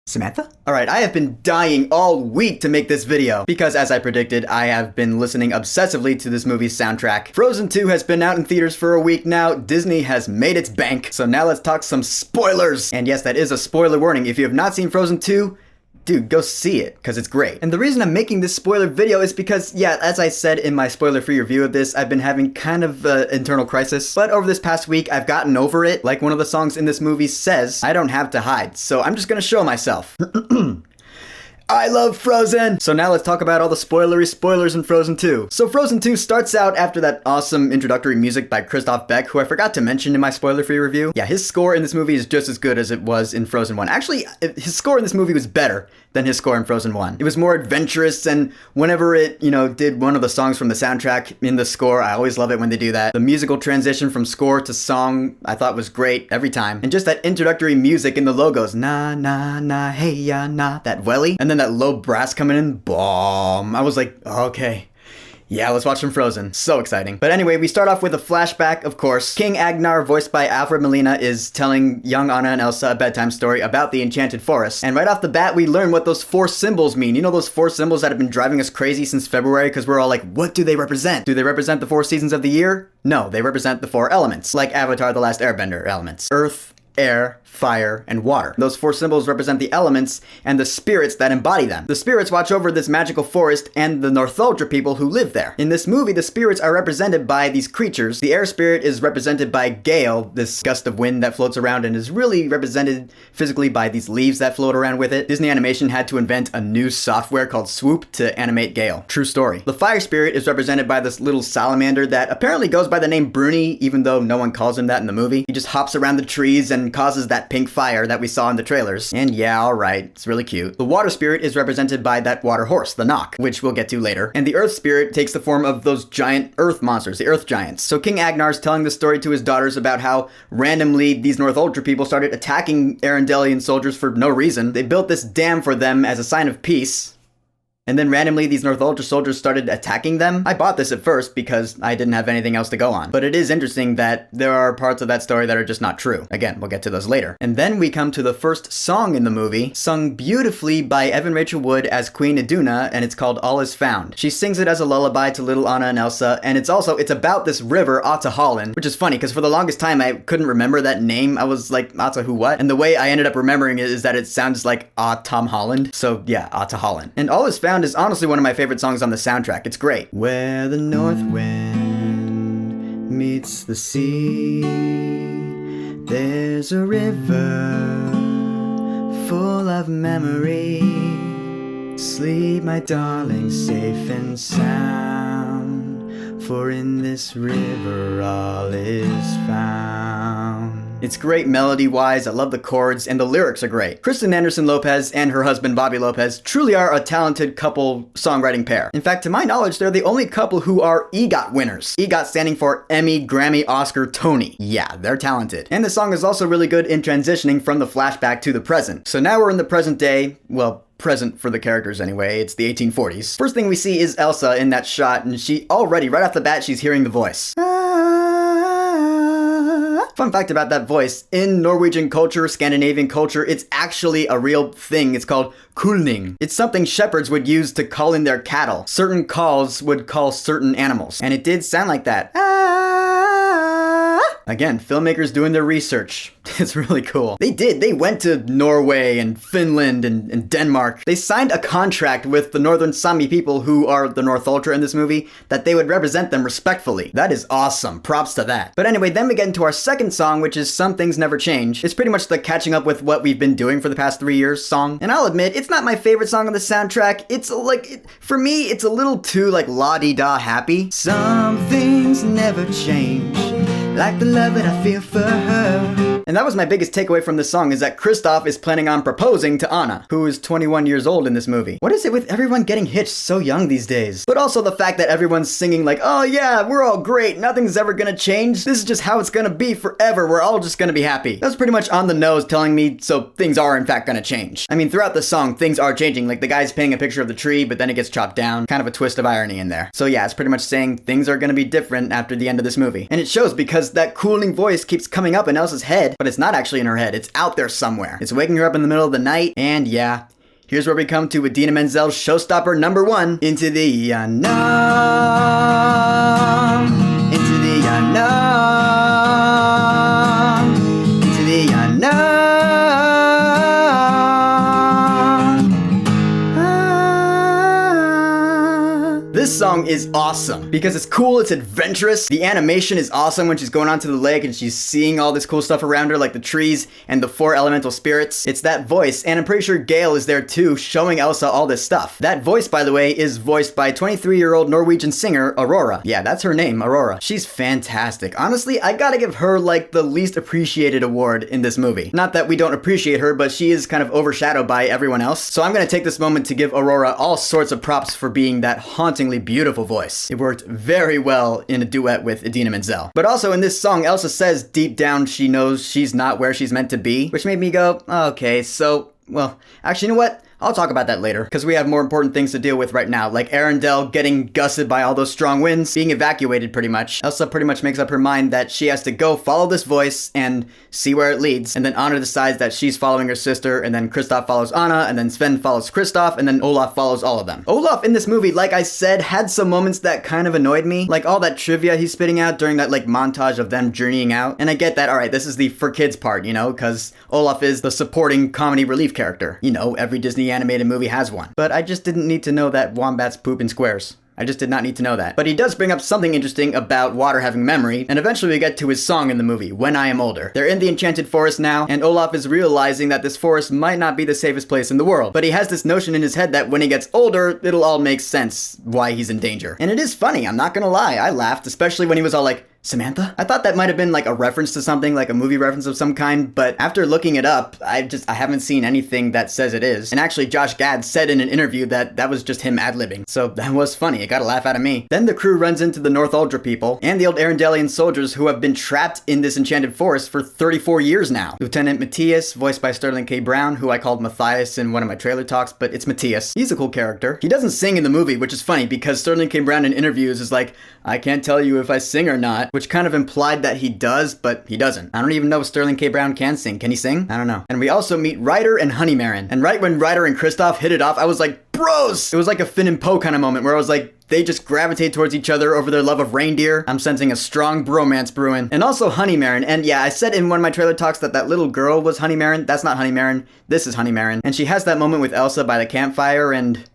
Samantha? Alright, I have been dying all week to make this video, because as I predicted, I have been listening obsessively to this movie's soundtrack. Frozen 2 has been out in theaters for a week now, Disney has made its bank, so now let's talk some spoilers! And yes, that is a spoiler warning. If you have not seen Frozen 2, dude, go see it, because it's great. And the reason I'm making this spoiler video is because, yeah, as I said in my spoiler-free review of this, I've been having kind of an internal crisis. But over this past week, I've gotten over it. Like one of the songs in this movie says, I don't have to hide, so I'm just gonna show myself. I love Frozen! So now let's talk about all the spoilers in Frozen 2. So Frozen 2 starts out after that awesome introductory music by Christoph Beck, who I forgot to mention in my spoiler-free review. Yeah, his score in this movie is just as good as it was in Frozen 1. Actually, his score in this movie was better than his score in Frozen 1. It was more adventurous, and whenever it, did one of the songs from the soundtrack in the score, I always love it when they do that. The musical transition from score to song, I thought was great every time. And just that introductory music in the logos, na na na, hey ya na, that welly, and then that low brass coming in, boom. I was like, okay. Yeah, let's watch some Frozen. So exciting. But anyway, we start off with a flashback, of course. King Agnar, voiced by Alfred Molina, is telling young Anna and Elsa a bedtime story about the Enchanted Forest. And right off the bat, we learn what those 4 symbols mean. You know those 4 symbols that have been driving us crazy since February because we're all like, what do they represent? Do they represent the 4 seasons of the year? No, they represent the 4 elements, like Avatar: The Last Airbender elements. Earth, air, fire, and water. Those 4 symbols represent the elements and the spirits that embody them. The spirits watch over this magical forest and the Northuldra people who live there. In this movie, the spirits are represented by these creatures. The air spirit is represented by Gale, this gust of wind that floats around and is really represented physically by these leaves that float around with it. Disney Animation had to invent a new software called Swoop to animate Gale. True story. The fire spirit is represented by this little salamander that apparently goes by the name Bruni, even though no one calls him that in the movie. He just hops around the trees and causes that pink fire that we saw in the trailers. And yeah, alright, it's really cute. The water spirit is represented by that water horse, the Knock, which we'll get to later. And the earth spirit takes the form of those giant earth monsters, the earth giants. So King Agnar's telling the story to his daughters about how randomly these Northuldra people started attacking Arendelian soldiers for no reason. They built this dam for them as a sign of peace. And then randomly these Northuldra soldiers started attacking them. I bought this at first because I didn't have anything else to go on. But it is interesting that there are parts of that story that are just not true. Again, we'll get to those later. And then we come to the first song in the movie, sung beautifully by Evan Rachel Wood as Queen Iduna, and it's called All Is Found. She sings it as a lullaby to little Anna and Elsa, and it's about this river, Holland, which is funny because for the longest time I couldn't remember that name. I was like, Ata who what? And the way I ended up remembering it is that it sounds like Tom Holland. So yeah, Holland. And All Is Found is honestly one of my favorite songs on the soundtrack. It's great. Where the north wind meets the sea, there's a river full of memory. Sleep, my darling, safe and sound, for in this river all is found. It's great melody-wise, I love the chords, and the lyrics are great. Kristen Anderson Lopez and her husband Bobby Lopez truly are a talented couple songwriting pair. In fact, to my knowledge, they're the only couple who are EGOT winners. EGOT standing for Emmy, Grammy, Oscar, Tony. Yeah, they're talented. And the song is also really good in transitioning from the flashback to the present. So now we're in the present day, well, present for the characters anyway, it's the 1840s. First thing we see is Elsa in that shot, and she already, right off the bat, she's hearing the voice. Fun fact about that voice, in Norwegian culture, Scandinavian culture, it's actually a real thing. It's called kulning. It's something shepherds would use to call in their cattle. Certain calls would call certain animals. And it did sound like that. Again, filmmakers doing their research. It's really cool. They went to Norway and Finland and Denmark. They signed a contract with the Northern Sami people, who are the Northuldra in this movie, that they would represent them respectfully. That is awesome. Props to that. But anyway, then we get into our second song, which is Some Things Never Change. It's pretty much the catching up with what we've been doing for the past 3 years song. And I'll admit, it's not my favorite song on the soundtrack. It's like, for me, it's a little too like la-di-da happy. Some things never change, like the love that I feel for her. And that was my biggest takeaway from this song, is that Kristoff is planning on proposing to Anna, who is 21 years old in this movie. What is it with everyone getting hitched so young these days? But also the fact that everyone's singing like, oh yeah, we're all great, nothing's ever gonna change, this is just how it's gonna be forever, we're all just gonna be happy. That's pretty much on the nose, telling me so things are in fact gonna change. I mean, throughout the song, things are changing, like the guy's painting a picture of the tree, but then it gets chopped down. Kind of a twist of irony in there. So yeah, it's pretty much saying things are gonna be different after the end of this movie. And it shows because that cooling voice keeps coming up in Elsa's head, but it's not actually in her head. It's out there somewhere. It's waking her up in the middle of the night, and yeah, here's where we come to Idina Menzel's showstopper number 1, Into the Unknown. Into the unknown. Into the unknown. This song is awesome because it's cool, it's adventurous. The animation is awesome when she's going onto the lake and she's seeing all this cool stuff around her, like the trees and the 4 elemental spirits. It's that voice, and I'm pretty sure Gale is there too, showing Elsa all this stuff. That voice, by the way, is voiced by 23-year-old Norwegian singer Aurora. Yeah, that's her name, Aurora. She's fantastic. Honestly, I gotta give her like the least appreciated award in this movie. Not that we don't appreciate her, but she is kind of overshadowed by everyone else. So I'm gonna take this moment to give Aurora all sorts of props for being that hauntingly beautiful voice. It worked very well in a duet with Idina Menzel. But also in this song, Elsa says deep down she knows she's not where she's meant to be, which made me go, okay, so, well, actually, you know what? I'll talk about that later, because we have more important things to deal with right now, like Arendelle getting gusted by all those strong winds, being evacuated pretty much. Elsa pretty much makes up her mind that she has to go follow this voice and see where it leads, and then Anna decides that she's following her sister, and then Kristoff follows Anna, and then Sven follows Kristoff, and then Olaf follows all of them. Olaf in this movie, like I said, had some moments that kind of annoyed me, like all that trivia he's spitting out during that like montage of them journeying out, and I get that, alright, this is the for kids part, you know, because Olaf is the supporting comedy relief character. You know, every Disney animated movie has one. But I just didn't need to know that wombats poop in squares. I just did not need to know that. But he does bring up something interesting about water having memory, and eventually we get to his song in the movie, When I Am Older. They're in the Enchanted Forest now, and Olaf is realizing that this forest might not be the safest place in the world. But he has this notion in his head that when he gets older, it'll all make sense why he's in danger. And it is funny, I'm not gonna lie. I laughed, especially when he was all like, Samantha? I thought that might have been like a reference to something, like a movie reference of some kind, but after looking it up, I haven't seen anything that says it is. And actually, Josh Gad said in an interview that that was just him ad-libbing. So that was funny, it got a laugh out of me. Then the crew runs into the North Uldra people, and the old Arendellian soldiers who have been trapped in this enchanted forest for 34 years now. Lieutenant Matias, voiced by Sterling K. Brown, who I called Matias in one of my trailer talks, but it's Matias. He's a cool character. He doesn't sing in the movie, which is funny, because Sterling K. Brown in interviews is like, I can't tell you if I sing or not, which kind of implied that he does, but he doesn't. I don't even know if Sterling K. Brown can sing. Can he sing? I don't know. And we also meet Ryder and Untitled. And right when Ryder and Kristoff hit it off, I was like, bros! It was like a Finn and Poe kind of moment where I was like, they just gravitate towards each other over their love of reindeer. I'm sensing a strong bromance brewing. And also Untitled. And yeah, I said in one of my trailer talks that that little girl was Untitled. That's not Untitled. This is Untitled. And she has that moment with Elsa by the campfire, and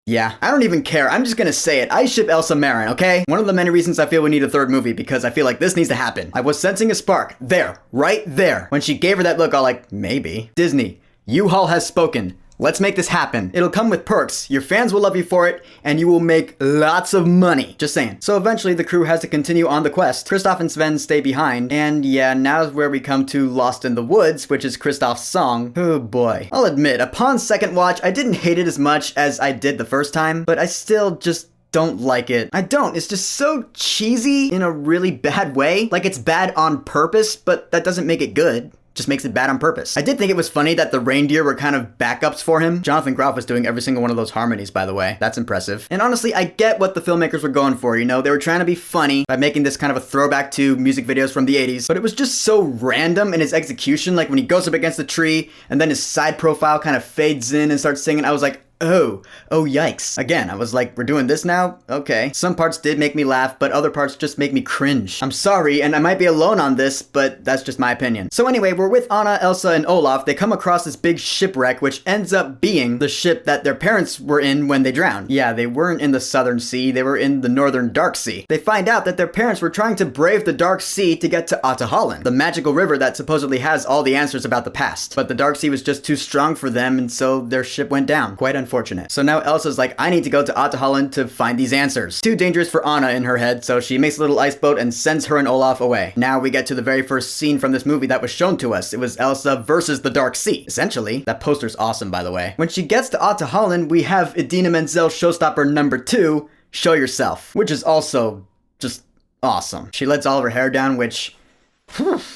yeah, I don't even care. I'm just gonna say it. I ship Elsamaren, okay? One of the many reasons I feel we need a third movie, because I feel like this needs to happen. I was sensing a spark. There. Right there. When she gave her that look, I was like, maybe. Disney, U-Haul has spoken. Let's make this happen. It'll come with perks. Your fans will love you for it, and you will make lots of money. Just saying. So eventually the crew has to continue on the quest. Kristoff and Sven stay behind, and yeah, now's where we come to Lost in the Woods, which is Kristoff's song. Oh boy. I'll admit, upon second watch, I didn't hate it as much as I did the first time, but I still just don't like it. I don't. It's just so cheesy in a really bad way. Like it's bad on purpose, but that doesn't make it good. Just makes it bad on purpose. I did think it was funny that the reindeer were kind of backups for him. Jonathan Groff was doing every single one of those harmonies, by the way. That's impressive. And honestly, I get what the filmmakers were going for, you know? They were trying to be funny by making this kind of a throwback to music videos from the 80s, but it was just so random in its execution, like when he goes up against the tree and then his side profile kind of fades in and starts singing. I was like, oh yikes. Again, I was like, we're doing this now? Okay. Some parts did make me laugh, but other parts just make me cringe. I'm sorry, and I might be alone on this, but that's just my opinion. So anyway, we're with Anna, Elsa, and Olaf. They come across this big shipwreck, which ends up being the ship that their parents were in when they drowned. Yeah, they weren't in the Southern Sea, they were in the Northern Dark Sea. They find out that their parents were trying to brave the Dark Sea to get to Ahtohallan, the magical river that supposedly has all the answers about the past. But the Dark Sea was just too strong for them, and so their ship went down. Quite unfortunate. So now Elsa's like, I need to go to Ahtohallan to find these answers. Too dangerous for Anna in her head, so she makes a little ice boat and sends her and Olaf away. Now we get to the very first scene from this movie that was shown to us. It was Elsa versus the Dark Sea, essentially. That poster's awesome, by the way. When she gets to Ahtohallan, we have Idina Menzel's showstopper number 2, Show Yourself, which is also just awesome. She lets all of her hair down, which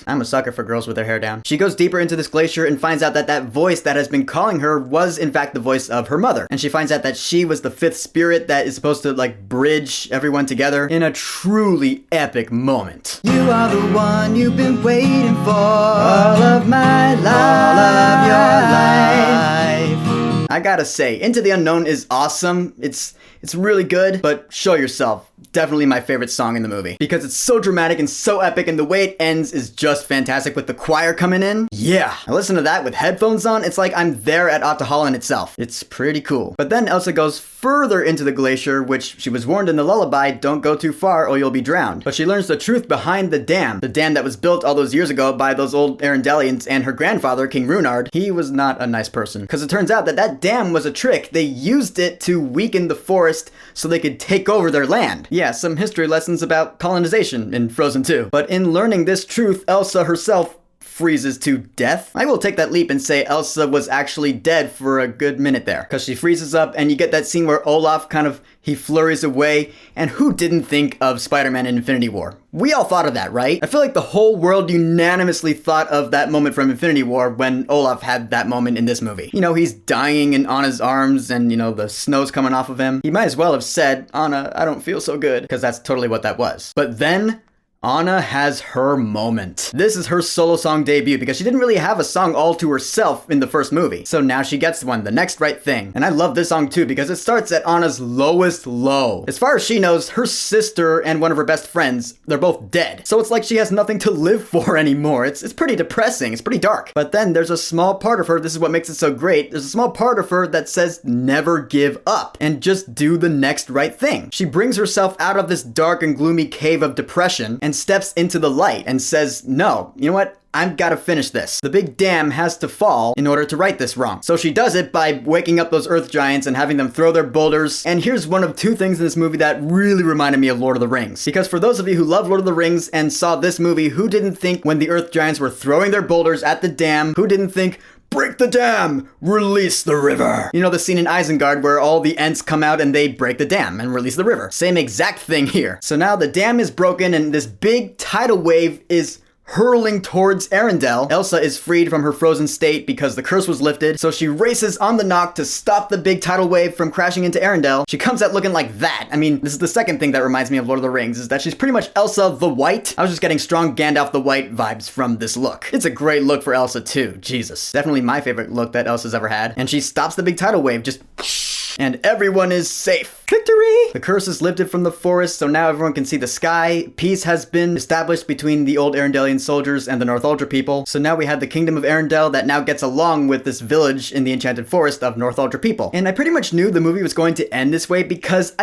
I'm a sucker for girls with their hair down. She goes deeper into this glacier and finds out that that voice that has been calling her was in fact the voice of her mother. And she finds out that she was the fifth spirit that is supposed to like bridge everyone together in a truly epic moment. You are the one you've been waiting for all of my life, all of your life. I gotta say, Into the Unknown is awesome. It's really good, but Show Yourself, definitely my favorite song in the movie. Because it's so dramatic and so epic, and the way it ends is just fantastic with the choir coming in. Yeah, I listen to that with headphones on, it's like I'm there at Ahtohallan itself. It's pretty cool. But then Elsa goes further into the glacier, which she was warned in the lullaby, don't go too far or you'll be drowned. But she learns the truth behind the dam that was built all those years ago by those old Arendelians, and her grandfather, King Runard, he was not a nice person. Because it turns out that that dam was a trick. They used it to weaken the forest so they could take over their land. Yeah, some history lessons about colonization in Frozen 2. But in learning this truth, Elsa herself freezes to death. I will take that leap and say Elsa was actually dead for a good minute there. Because she freezes up and you get that scene where Olaf he flurries away. And who didn't think of Spider-Man in Infinity War? We all thought of that, right? I feel like the whole world unanimously thought of that moment from Infinity War when Olaf had that moment in this movie. You know, he's dying in Anna's arms and, you know, the snow's coming off of him. He might as well have said, Anna, I don't feel so good. Because that's totally what that was. But then Anna has her moment. This is her solo song debut because she didn't really have a song all to herself in the first movie. So now she gets one, The Next Right Thing. And I love this song too because it starts at Anna's lowest low. As far as she knows, her sister and one of her best friends, they're both dead. So it's like she has nothing to live for anymore. It's pretty depressing. It's pretty dark. But then there's a small part of her, this is what makes it so great, there's a small part of her that says never give up and just do the next right thing. She brings herself out of this dark and gloomy cave of depression and steps into the light and says, no, you know what? I've got to finish this. The big dam has to fall in order to right this wrong. So she does it by waking up those earth giants and having them throw their boulders. And here's one of two things in this movie that really reminded me of Lord of the Rings. Because for those of you who love Lord of the Rings and saw this movie, who didn't think when the earth giants were throwing their boulders at the dam, who didn't think, break the dam, release the river? You know the scene in Isengard where all the Ents come out and they break the dam and release the river. Same exact thing here. So now the dam is broken and this big tidal wave is hurling towards Arendelle. Elsa is freed from her frozen state because the curse was lifted, so she races on the knock to stop the big tidal wave from crashing into Arendelle. She comes out looking like that. I mean, this is the second thing that reminds me of Lord of the Rings, is that she's pretty much Elsa the White. I was just getting strong Gandalf the White vibes from this look. It's a great look for Elsa too, Jesus. Definitely my favorite look that Elsa's ever had. And she stops the big tidal wave, just and everyone is safe. Victory! The curse is lifted from the forest, so now everyone can see the sky. Peace has been established between the old Arendellian soldiers and the Northuldra people. So now we have the kingdom of Arendelle that now gets along with this village in the enchanted forest of Northuldra people. And I pretty much knew the movie was going to end this way because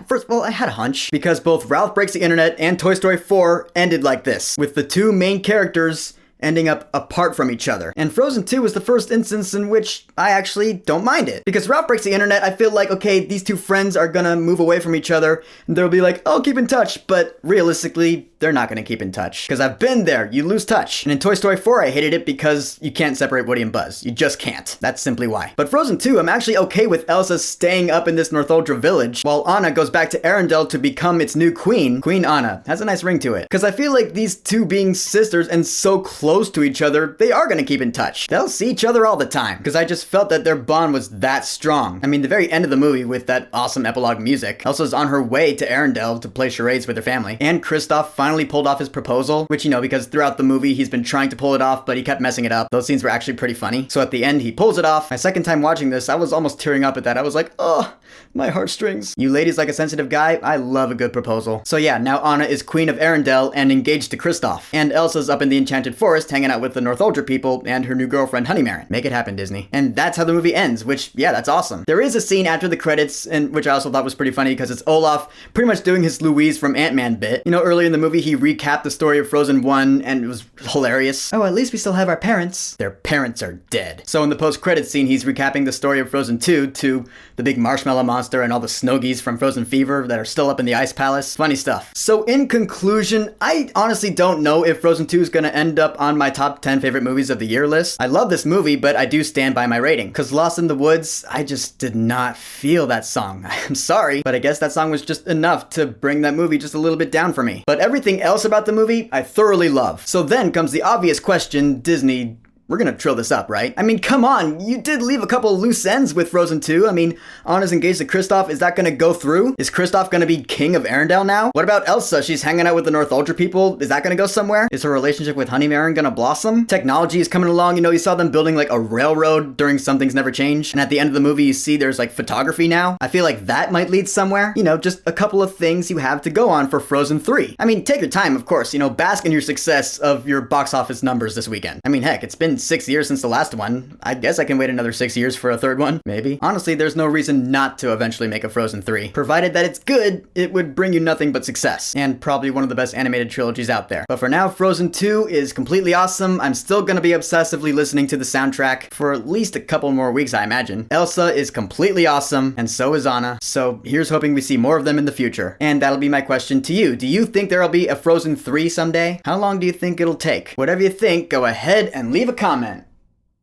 first of all, I had a hunch. Because both Ralph Breaks the Internet and Toy Story 4 ended like this, with the two main characters ending up apart from each other. And Frozen 2 is the first instance in which I actually don't mind it. Because Ralph Breaks the Internet, I feel like, okay, these two friends are gonna move away from each other, and they'll be like, oh, keep in touch, but realistically, they're not gonna keep in touch. Because I've been there, you lose touch. And in Toy Story 4, I hated it because you can't separate Woody and Buzz. You just can't. That's simply why. But Frozen 2, I'm actually okay with Elsa staying up in this Northuldra village, while Anna goes back to Arendelle to become its new queen. Queen Anna. Has a nice ring to it. Because I feel like these two being sisters and so close to each other, they are gonna keep in touch. They'll see each other all the time. Because I just felt that their bond was that strong. I mean, the very end of the movie with that awesome epilogue music, Elsa's on her way to Arendelle to play charades with her family, and Kristoff finally pulled off his proposal, which, you know, because throughout the movie he's been trying to pull it off, but he kept messing it up. Those scenes were actually pretty funny. So at the end, he pulls it off. My second time watching this, I was almost tearing up at that. I was like, oh, my heartstrings. You ladies like a sensitive guy? I love a good proposal. So yeah, now Anna is queen of Arendelle and engaged to Kristoff. And Elsa's up in the enchanted forest hanging out with the Northuldra people and her new girlfriend Untitled. Make it happen, Disney. And that's how the movie ends, which, yeah, that's awesome. There is a scene after the credits, and which I also thought was pretty funny because it's Olaf pretty much doing his Louise from Ant-Man bit. You know, earlier in the movie, he recapped the story of Frozen 1, and it was hilarious. Oh, at least we still have our parents. Their parents are dead. So in the post-credits scene, he's recapping the story of Frozen 2 to the big marshmallow monster and all the Snowgies from Frozen Fever that are still up in the Ice Palace. Funny stuff. So in conclusion, I honestly don't know if Frozen 2 is gonna end up on my top 10 favorite movies of the year list. I love this movie, but I do stand by my rating. Cause Lost in the Woods, I just did not feel that song. I'm sorry, but I guess that song was just enough to bring that movie just a little bit down for me. But everything else about the movie, I thoroughly love. So then comes the obvious question, Disney, we're gonna trill this up, right? I mean, come on, you did leave a couple loose ends with Frozen 2. I mean, Anna's engaged to Kristoff, is that gonna go through? Is Kristoff gonna be king of Arendelle now? What about Elsa? She's hanging out with the North Ultra people. Is that gonna go somewhere? Is her relationship with Honeymaren gonna blossom? Technology is coming along, you know, you saw them building like a railroad during Some Things Never Change, and at the end of the movie you see there's like photography now. I feel like that might lead somewhere. You know, just a couple of things you have to go on for Frozen 3. I mean, take your time, of course, you know, bask in your success of your box office numbers this weekend. I mean, heck, it's been 6 years since the last one. I guess I can wait another 6 years for a third one, maybe. Honestly, there's no reason not to eventually make a Frozen 3. Provided that it's good, it would bring you nothing but success. And probably one of the best animated trilogies out there. But for now, Frozen 2 is completely awesome. I'm still gonna be obsessively listening to the soundtrack for at least a couple more weeks, I imagine. Elsa is completely awesome, and so is Anna. So here's hoping we see more of them in the future. And that'll be my question to you. Do you think there'll be a Frozen 3 someday? How long do you think it'll take? Whatever you think, go ahead and leave a comment.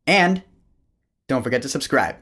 And don't forget to subscribe.